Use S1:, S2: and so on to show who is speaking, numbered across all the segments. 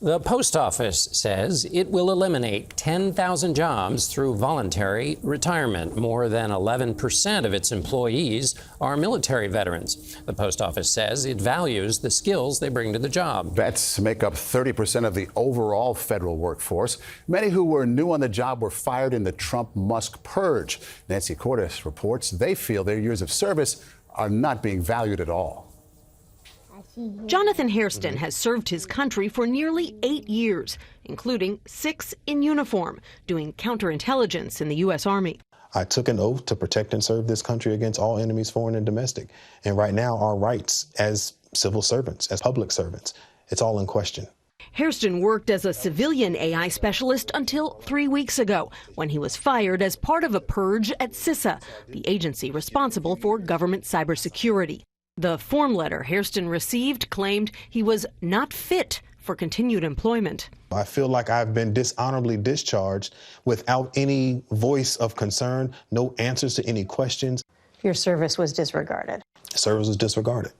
S1: The post office says it will eliminate 10,000 jobs through voluntary retirement. More than 11% of its employees are military veterans. The post office says it values the skills they bring to the job.
S2: Vets make up 30% of the overall federal workforce. Many who were new on the job were fired in the Trump-Musk purge. Nancy Cordes reports they feel their years of service are not being valued at all.
S3: Jonathan Hairston has served his country for nearly 8 years, including 6 in uniform, doing counterintelligence in the U.S. Army.
S4: I took an oath to protect and serve this country against all enemies, foreign and domestic. And right now, our rights as civil servants, as public servants, it's all in question.
S3: Hairston worked as a civilian AI specialist until 3 weeks ago, when he was fired as part of a purge at CISA, the agency responsible for government cybersecurity. The form letter Hairston received claimed he was not fit for continued employment.
S4: I feel like I've been dishonorably discharged without any voice of concern, no answers to any questions.
S5: Your service was disregarded.
S4: Service was disregarded.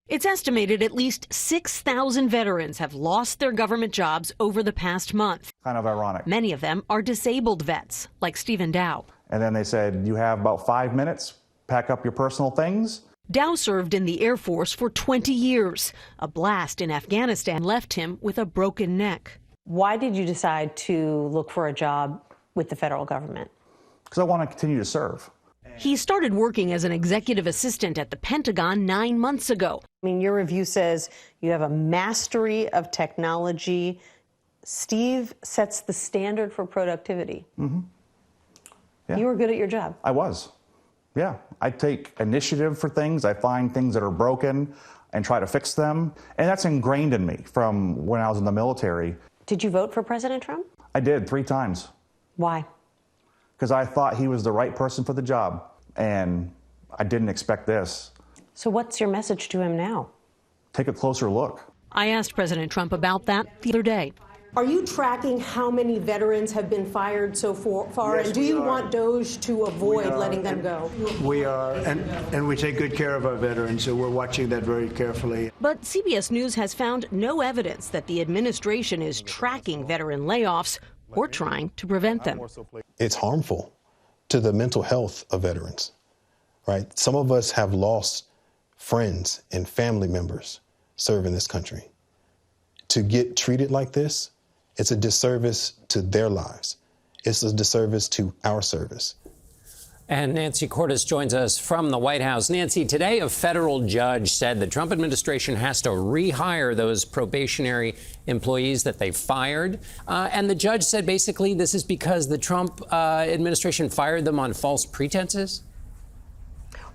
S3: It's estimated at least 6,000 veterans have lost their government jobs over the past month.
S6: Kind of ironic.
S3: Many of them are disabled vets, like Stephen Dow.
S6: And then they said, you have about 5 minutes, pack up your personal things.
S3: Dow served in the Air Force for 20 years. A blast in Afghanistan left him with a broken neck.
S5: Why did you decide to look for a job with the federal government?
S6: Because I want to continue to serve.
S3: He started working as an executive assistant at the Pentagon 9 months ago.
S5: I mean, your review says you have a mastery of technology. Steve sets the standard for productivity.
S6: Mm-hmm. Yeah.
S5: You were good at your job.
S6: I was. Yeah, I take initiative for things. I find things that are broken and try to fix them. And that's ingrained in me from when I was in the military.
S5: Did you vote for President Trump?
S6: I did 3 times.
S5: Why?
S6: Because I thought he was the right person for the job. And I didn't expect this.
S5: So what's your message to him now?
S6: Take a closer look.
S3: I asked President Trump about that the other day.
S7: Are you tracking how many veterans have been fired so far?
S8: Yes,
S7: and do you
S8: are.
S7: want DOJ to avoid letting them go?
S8: We are, and we take good care of our veterans, so we're watching that very carefully.
S3: But CBS News has found no evidence that the administration is tracking veteran layoffs or trying to prevent them.
S4: It's harmful to the mental health of veterans, right? Some of us have lost friends and family members serving this country. To get treated like this, it's a disservice to their lives. It's a disservice to our service.
S1: And Nancy Cordes joins us from the White House. Nancy, today a federal judge said the Trump administration has to rehire those probationary employees that they fired. And the judge said basically this is because the Trump administration fired them on false pretenses.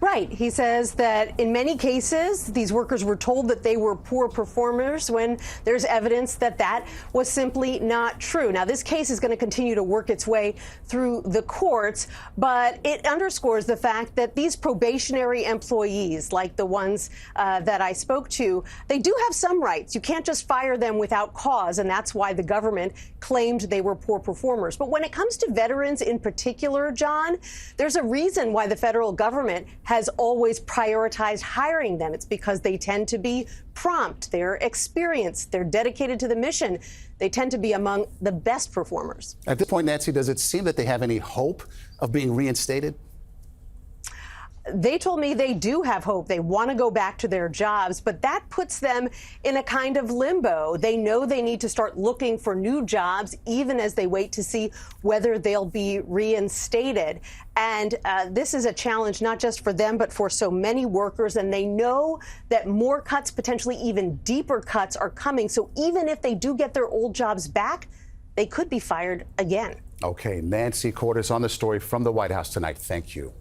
S7: Right. He says that in many cases, these workers were told that they were poor performers when there's evidence that that was simply not true. Now, this case is going to continue to work its way through the courts, but it underscores the fact that these probationary employees, like the ones that I spoke to, they do have some rights. You can't just fire them without cause, and that's why the government claimed they were poor performers. But when it comes to veterans in particular, John, there's a reason why the federal government has always prioritized hiring them. It's because they tend to be prompt, they're experienced, they're dedicated to the mission. They tend to be among the best performers.
S2: At this point, Nancy, does it seem that they have any hope of being reinstated?
S7: They told me they do have hope. They want to go back to their jobs, but that puts them in a kind of limbo. They know they need to start looking for new jobs, even as they wait to see whether they'll be reinstated. And this is a challenge not just for them, but for so many workers. And they know that more cuts, potentially even deeper cuts, are coming. So even if they do get their old jobs back, they could be fired again.
S2: Okay, Nancy Cordes on the story from the White House tonight. Thank you.